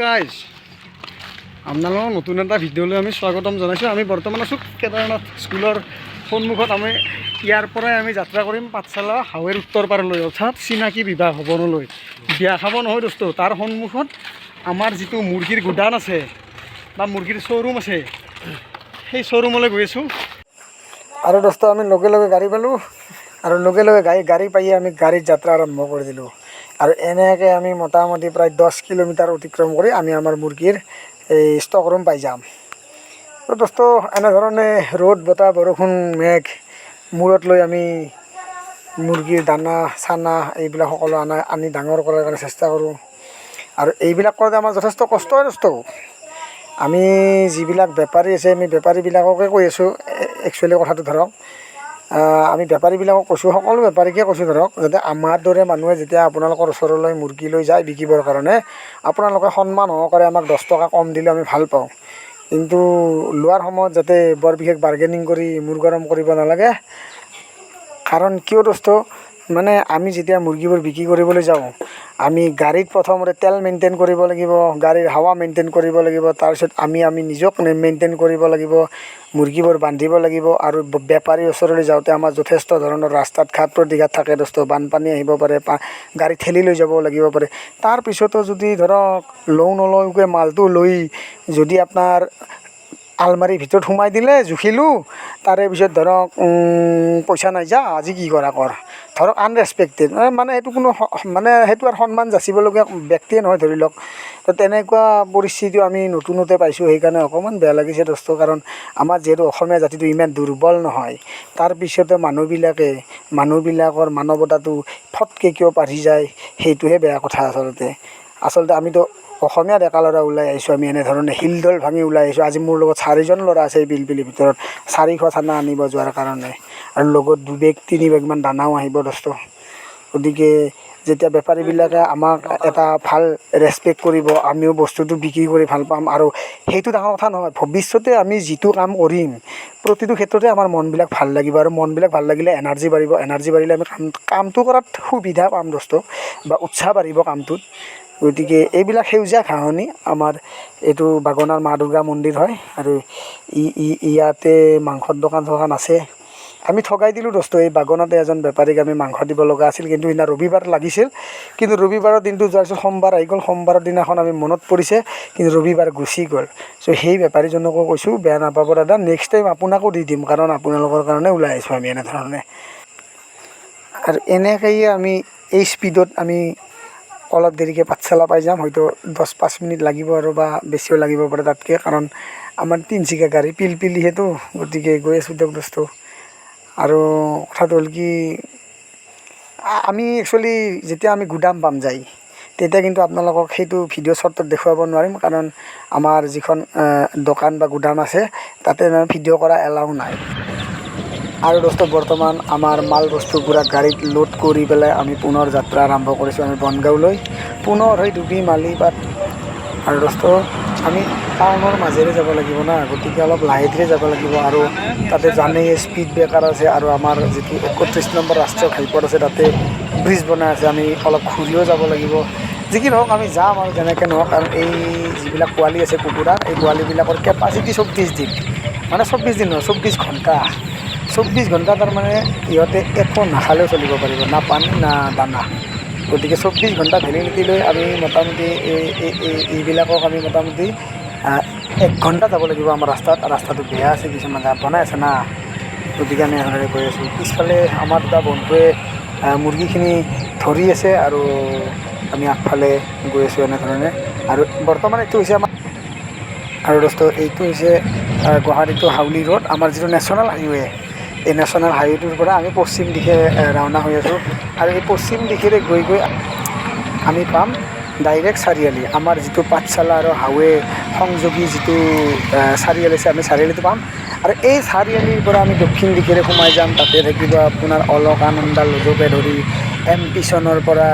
Guys আপোনালোকক নতুন এটা ভিডিঅ'লৈ আমি স্বাগতম জনাইছোঁ। আমি বৰ্তমান আছোঁ কেদাৰনাথ স্কুলৰ সন্মুখত। আমি ইয়াৰ পৰাই আমি যাত্ৰা কৰিম পাঠশালা হাৱেৰ উত্তৰ পাৰলৈ, অৰ্থাৎ চিনাকি বিবাহ ভৱনলৈ। বিয়া খাব নহয় দোস্ত, তাৰ সন্মুখত আমাৰ যিটো মুৰ্গীৰ গুদান আছে বা মুৰ্গীৰ শ্ব'ৰুম আছে, সেই শ্ব'ৰুমলৈ গৈ আছোঁ। আৰু দোস্ত আমি লগে লগে গাড়ী পালোঁ, আৰু লগে লগে গাড়ী পাই আমি গাড়ীত যাত্ৰা আৰম্ভ কৰি দিলোঁ। আৰু এনেকৈ আমি মোটামুটি প্ৰায় 10 কিলোমিটাৰ অতিক্ৰম কৰি আমি আমাৰ মুৰ্গীৰ এই ষ্টক ৰুম পাই যাম। তো দোস্ত এনেধৰণে ৰ'দ বতাহ বৰষুণ মেঘ মূৰত লৈ আমি মুৰ্গীৰ দানা চানা এইবিলাক সকলো আনি ডাঙৰ কৰাৰ কাৰণে চেষ্টা কৰোঁ। আৰু এইবিলাক কৰোঁতে আমাৰ যথেষ্ট কষ্ট হয় দোস্ত। আমি যিবিলাক বেপাৰী আছে, আমি বেপাৰীবিলাককে কৈ আছোঁ একচুৱেলি কথাটো। ধৰক আমি বেপাৰীবিলাকক কৈছোঁ, সকলো বেপাৰীকে কৈছোঁ ধৰক, যাতে আমাৰ দৰে মানুহে যেতিয়া আপোনালোকৰ ওচৰলৈ মুৰ্গী লৈ যায় বিকিবৰ কাৰণে, আপোনালোকে সন্মান সহকাৰে আমাক 10 টকা কম দিলে আমি ভাল পাওঁ। কিন্তু লোৱাৰ সময়ত যাতে বৰ বিশেষ বাৰ্গেনিং কৰি মূৰ গৰম কৰিব নালাগে। কাৰণ কিয় দোস্ত, মানে আমি যেতিয়া মুৰ্গীবোৰ বিক্ৰী কৰিবলৈ যাওঁ, আমি গাড়ীত প্ৰথমতে তেল মেইনটেইন কৰিব লাগিব, গাড়ীৰ হাৱা মেইনটেইন কৰিব লাগিব, তাৰপিছত আমি নিজক মেইনটেইন কৰিব লাগিব, মুৰ্গীবোৰ বান্ধিব লাগিব। আৰু বেপাৰীৰ ওচৰলৈ যাওঁতে আমাৰ যথেষ্ট ধৰণৰ ৰাস্তাত ঘাট প্ৰতিঘাত থাকে দোস্ত। বানপানী আহিব পাৰে, গাড়ী ঠেলি লৈ যাব লাগিব পাৰে। তাৰপিছতো যদি ধৰক নলৌকৈ মালটো লৈ যদি আপোনাৰ আলমাৰীৰ ভিতৰত সোমাই দিলে, জুখিলোঁ, তাৰে পিছত ধৰক পইচা নাই, যা আজি কি কৰা কৰ, ধৰক আনৰেচপেক্টেড, মানে সেইটো কোনো মানে সেইটো আৰু সন্মান যাচিবলগীয়া ব্যক্তিয়ে নহয় ধৰি লওক। তো তেনেকুৱা পৰিস্থিতিও আমি নতুনতে পাইছোঁ, সেইকাৰণে অকণমান বেয়া লাগিছে দোস্ত। কাৰণ আমাৰ যিহেতু অসমীয়া জাতিটো ইমান দুৰ্বল নহয়, তাৰপিছতে মানুহবিলাকৰ মানৱতাটো ফটকৈ কিয় বাঢ়ি যায়, সেইটোহে বেয়া কথা আচলতে আমিতো অসমীয়া ডেকা ল'ৰা ওলাই আহিছোঁ, আমি এনেধৰণে শিলডল ভাঙি ওলাই আহিছোঁ। আজি মোৰ লগত 4জন ল'ৰা আছে এই পিলপিলিৰ ভিতৰত, 400 চানা আনিব যোৱাৰ কাৰণে, আৰু লগত 2 বেগ 3 বেগমান দানাও আহিব দোস্ত। গতিকে যেতিয়া বেপাৰীবিলাকে আমাক এটা ভাল ৰেচপেক্ট কৰিব, আমিও বস্তুটো বিক্ৰী কৰি ভাল পাম। আৰু সেইটো ডাঙৰ কথা নহয়, ভৱিষ্যতে আমি যিটো কাম কৰিম প্ৰতিটো ক্ষেত্ৰতে আমাৰ মনবিলাক ভাল লাগিব, আৰু মনবিলাক ভাল লাগিলে এনাৰ্জি বাঢ়িব, এনাৰ্জি বাঢ়িলে আমি কামটো কৰাত সুবিধা পাম দোস্ত, বা উৎসাহ বাঢ়িব কামটোত। গতিকে এইবিলাক সেউজীয়া ঘাঁহনি, আমাৰ এইটো বাগনাৰ মা দুৰ্গা মন্দিৰ হয়, আৰু ইয়াতে মাংসৰ দোকান আছে। আমি ঠগাই দিলোঁ দোস্ত, এই বাগনাতে এজন বেপাৰীক আমি মাংস দিব লগা আছিল, কিন্তু সিদিনা ৰবিবাৰ লাগিছিল। কিন্তু ৰবিবাৰৰ দিনটো যোৱাৰ পিছত সোমবাৰ আহি গ'ল, সোমবাৰৰ দিনাখন আমি মনত পৰিছে, কিন্তু ৰবিবাৰ গুচি গ'ল। চ' সেই বেপাৰীজনকো কৈছোঁ, বেয়া নাপাব দাদা, নেক্সট টাইম আপোনাকো দি দিম, কাৰণ আপোনালোকৰ কাৰণে ওলাই আহিছোঁ আমি এনেধৰণে। আৰু এনেকৈয়ে আমি এই স্পীডত আমি অলপ দেৰিকৈ পাঠশালা পাই যাম, হয়তো 10-5 মিনিট লাগিব, আৰু বা বেছিও লাগিব পাৰে তাতকৈ, কাৰণ আমাৰ তিনিচকীয়া গাড়ী পিলপিলিহেতো, গতিকে গৈ আছোঁ দিয়ক দোস্ত। আৰু কথাটো হ'ল কি, আমি একচুৱেলি যেতিয়া আমি গুদাম পাম যাই, তেতিয়া কিন্তু আপোনালোকক সেইটো ভিডিঅ' শ্বৰ্টত দেখুৱাব নোৱাৰিম, কাৰণ আমাৰ যিখন দোকান বা গুদাম আছে তাতে ভিডিঅ' কৰা এলাউ নাই। আৰু দোস্ত বৰ্তমান আমাৰ মাল বস্তু পূৰা গাড়ীত লোড কৰি পেলাই আমি পুনৰ যাত্ৰা আৰম্ভ কৰিছোঁ, আমি বনগাঁৱলৈ পুনৰ হৈ ডুবি মালিপাট। আৰু দোস্ত আমি টাউনৰ মাজেৰে যাব লাগিব না, গতিকে অলপ লাহে ধীৰে যাব লাগিব। আৰু তাতে জানেই স্পীড ব্ৰেকাৰ আছে, আৰু আমাৰ যিটো 31 নম্বৰ ৰাষ্ট্ৰীয় ঘাইপথ আছে তাতে ব্ৰিজ বনাই আছে, আমি অলপ ঘূৰিও যাব লাগিব। যি কি নহওক আমি যাম, আৰু যেনেকৈ নহওক। আৰু এই যিবিলাক পোৱালি আছে কুকুৰাৰ, এই পোৱালিবিলাকৰ কেপাচিটি 24 দিন, মানে 24 দিন নহয়, 24 ঘণ্টা। 24 ঘণ্টা তাৰমানে ইহঁতে একো নাখালেও চলিব পাৰিব, না পানী না দানা। গতিকে 24 ঘণ্টা ভেলিডিটি লৈ আমি মোটামুটি এইবিলাকক আমি মোটামুটি 1 ঘণ্টা যাব লাগিব আমাৰ ৰাস্তাটো বেয়া আছে, কিছুমান জেগাত বনাই আছে না। গতিকে আমি এনেদৰে গৈ আছোঁ। পিছফালে আমাৰ দুটা বন্ধুৱে মুৰ্গীখিনি ধৰি আছে, আৰু আমি আগফালে গৈ আছোঁ এনেধৰণে। আৰু বৰ্তমান এইটো হৈছে আমাৰ, আৰু দোস্ত এইটো হৈছে গুৱাহাটী টু হাউলি ৰোড, আমাৰ যিটো নেশ্যনেল হাইৱে। এই নেশ্যনেল হাইৱেটোৰ পৰা আমি পশ্চিম দিশে ৰাওনা হৈ আছোঁ, আৰু এই পশ্চিম দিশেৰে গৈ আমি পাম ডাইৰেক্ট চাৰিআলি, আমাৰ যিটো পাঠশালা আৰু হাইৱে সংযোগী যিটো চাৰিআলি আছে, আমি চাৰিআলিটো পাম। আৰু এই চাৰিআলিৰ পৰা আমি দক্ষিণ দিশেৰে সোমাই যাম, তাতে থাকিব আপোনাৰ অলকানন্দা লজকে ধৰি এমপিছনৰ পৰা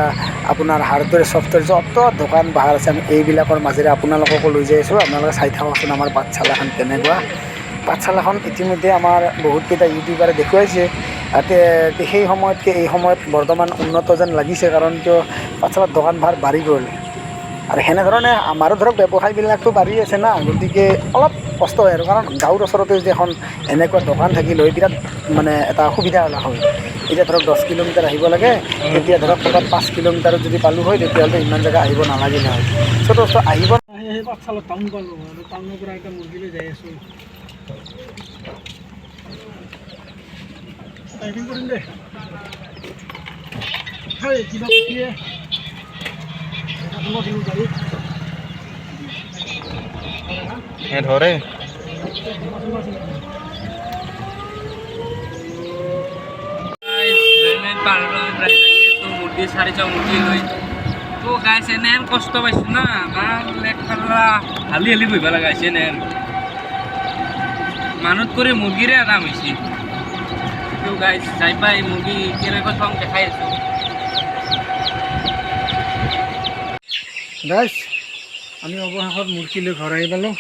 আপোনাৰ হাৰ্ডৱেৰ ছফ্টৱেৰ যত দোকান বাহাৰ আছে, আমি এইবিলাকৰ মাজেৰে আপোনালোককো লৈ যাই আছোঁ। আপোনালোকে চাই থাককচোন আমাৰ পাঠশালাখন কেনেকুৱা। পাঠশালাখন ইতিমধ্যে আমাৰ বহুতকেইটা ইউটিউবাৰে দেখুৱাইছে, সেই সময়তকৈ এই সময়ত বৰ্তমান উন্নত যেন লাগিছে, কাৰণ কিয় পাঠশালাত দোকান ভাৰ বাঢ়ি গ'ল। আৰু সেনেধৰণে আমাৰো ধৰক ব্যৱসায়বিলাকতো বাঢ়ি আছে না, গতিকে অলপ কষ্ট হয় আৰু কাৰণ গাঁৱৰ ওচৰতে যদি এখন এনেকুৱা দোকান থাকিল হয় বিৰাট মানে এটা সুবিধা হ'লা হয়। এতিয়া ধৰক 10 কিলোমিটাৰ আহিব লাগে, তেতিয়া ধৰক ক'ৰবাত 5 কিলোমিটাৰত যদি পালোঁ হয় তেতিয়াহ'লে ইমান জেগা আহিব নালাগিলে হয়। চ' দোস্ত আহিব সেই পাঠশালা টাউন পালোঁ আৰু টাউনৰ পৰা এতিয়া মুৰ্গীলৈ যাই আছোঁ। টাইপিং কৰিম দে হয় কিবা পঠিয়ে ধৰে মুৰ্গী 4টা মুৰ্গী লৈ তো গাইছ এনেহেন কষ্ট পাইছোঁ না লেগ পাল্লা হালি হালি বহিব লগা হৈছে এনেহেন মানুহত কৰি মুৰ্গীৰে দাম হৈছে। তো গাইছ যাই পাই মুৰ্গী কেনেকৈ থওঁ দেখাই আছোঁ। গাইছ আমি অৱশেষত মুৰ্গী লৈ ঘৰ আহি পালোঁ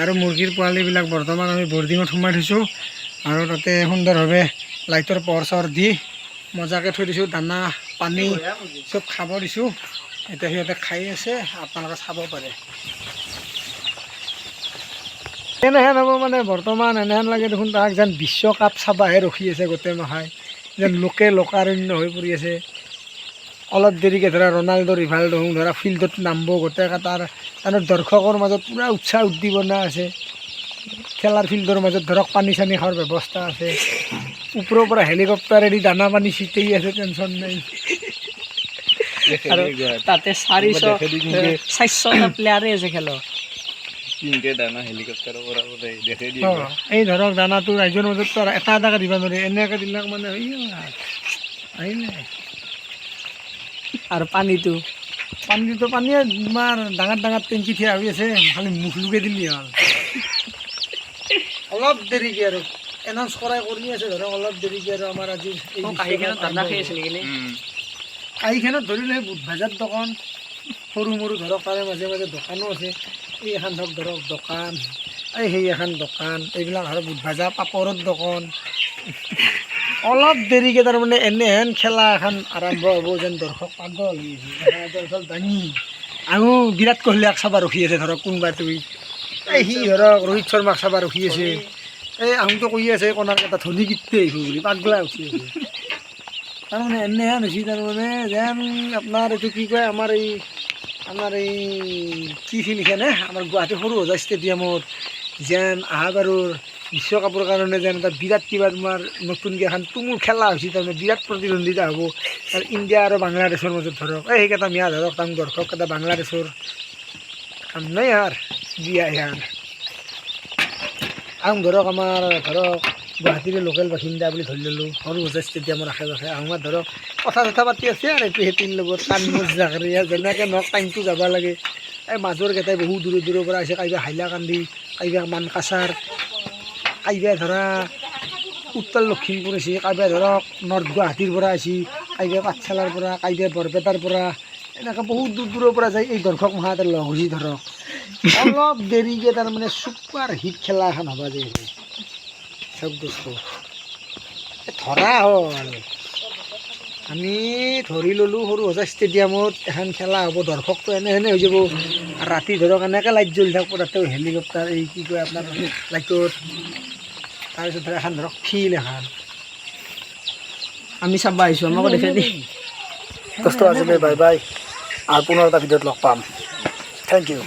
আৰু মুৰ্গীৰ পোৱালিবিলাক বৰ্তমান আমি বৰ্ডিঙত সোমাই থৈছোঁ আৰু তাতে সুন্দৰভাৱে লাইটৰ পোহৰ চৰ দি মজাকৈ থৈ দিছোঁ, দানা পানী চব খাব দিছোঁ। এতিয়া সিহঁতে খাই আছে, আপোনালোকে চাব পাৰে। এনেহেন হ'ব মানে বৰ্তমান এনেহেন লাগে দেখোন তাক যেন বিশ্বকাপ চাবাহে ৰখি আছে গোটেই মাহাই, যেন লোকে লোকাৰণ্য হৈ পৰি আছে। অলপ দেৰিকৈ ধৰা ৰনাল্ডো ৰিভাল্ডো ধৰা ফিল্ডত নামিব, গোটেই তাৰ দৰ্শকৰ মাজত পূৰা উৎসাহ উদ্দীপনা আছে। খেলাৰ ফিল্ডৰ মাজত ধৰক পানী চানী খোৱাৰ ব্যৱস্থা আছে, ওপৰৰ পৰা হেলিকপ্টাৰেদি দানা পানী ছিটাই আছে, টেনশ্যন নাই। আৰু তাতে 400টা প্লেয়াৰে আছে খেলৰ। এই ধৰক দানাটো ৰাইজৰ মাজততো এটা এটাকৈ দিব নোৱাৰে, এনেকৈ দিলাক মানে আহিলে। আৰু পানীটো পানীয়ে তোমাৰ ডাঙৰ ডাঙৰ টেংকি থিয়া হৈ আছে, খালি মুখ লুকে দিলি হ'ল। অলপ দেৰিকৈ আৰু এনাউন্স কৰাই কৰি আছে ধৰক অলপ দেৰিকৈ আৰু আমাৰ আজি কাঁহীখনত ধৰিলে বুট ভাজাৰ দোকান সৰু মৰু ধৰক তাৰে মাজে মাজে দোকানো আছে। এই এখন ধৰক দোকান, এই সেই এখন দোকান, এইবিলাক আৰু বুট ভাজা পাপৰৰ দোকান। অলপ দেৰিকৈ তাৰমানে এনেহেন খেলা এখন আৰম্ভ হ'ব যেন দৰ্শক পাগল দাঙি আৰু বিৰাট কোহলিক চাব ৰখি আছে ধৰক কোনোবা তুমি, এই সি ধৰক ৰোহিত শৰ্মাক চাব ৰখি আছে। এই আহোঁতে কৈ আছে কোনাৰ এটা ধনী কীৰ্তি আহিব বুলি, পাগলা উঠি আছে। তাৰমানে এনেহেন হৈছে তাৰমানে যেন আপোনাৰ এইটো কি কয় আমাৰ এই কি ফিল্ডখনে আমাৰ গুৱাহাটী সৰু সজাই ষ্টেডিয়ামত যেন আহাবাৰৰ বিশ্বকাপৰ কাৰণে যেন এটা বিৰাট কিবা তোমাৰ নতুনকৈ এখন তুমুল খেলা হৈছে, তাৰমানে বিৰাট প্ৰতিদ্বন্দ্বিতা হ'ব আৰু ইণ্ডিয়া আৰু বাংলাদেশৰ মাজত ধৰক সেইকেইটা মিয়া ধৰক তাৰ দৰ্শক এটা বাংলাদেশৰ কাম নাই আৰু দিয়া ইয়াৰ আহোঁ ধৰক আমাৰ ধৰক গুৱাহাটীৰে লোকেল বাসিন্দা বুলি ধৰি ল'লোঁ, সৰু সজাই ষ্টেডিয়ামৰ আশে পাশে আহোঁ ধৰক কথা চথা পাতি আছে আৰু এইটো সেইটোৰ লগত কাণ মুচ জাকৰি যেনেকৈ নহওক টাইমটো যাব লাগে। এই মাজৰ কেইটাই বহু দূৰৰ দূৰৰ পৰা আহিছে, কাইবা হাইলাকান্দি, কাইবা মানকাছাৰ, কাইবা ধৰা উত্তৰ লখিমপুৰ আছে, কাইবা ধৰক নৰ্থ গুৱাহাটীৰ পৰা আহিছে, কাইবা পাঠশালাৰ পৰা, কাইবা বৰপেটাৰ পৰা, এনেকৈ বহুত দূৰ দূৰৰ পৰা যায়। এই দৰ্শক মহাতে লগ হৈছে ধৰক অলপ দেৰিকৈ তাৰমানে ছুপাৰ হিট খেলা এখন হ'ব যায় চব বস্তু ধৰা হ'ল। আমি ধৰি ল'লোঁ সৰু সজাই ষ্টেডিয়ামত এখন খেলা হ'ব, দৰ্শকটো এনে হৈ যাব। ৰাতি ধৰক এনেকৈ লাইট জ্বলি থাকিব, তাতেও হেলিকপ্টাৰ এই কি কয় আপোনাৰ লাইটত, তাৰপিছত ধৰক এখন ধৰক ফিল্ড এখন আমি চাব আহিছোঁ, আমাকো দেখাই দি। কষ্ট আছিলে, বাই বাই, আৰু পুনৰ এটা ভিডিঅ'ত লগ পাম। Thank U.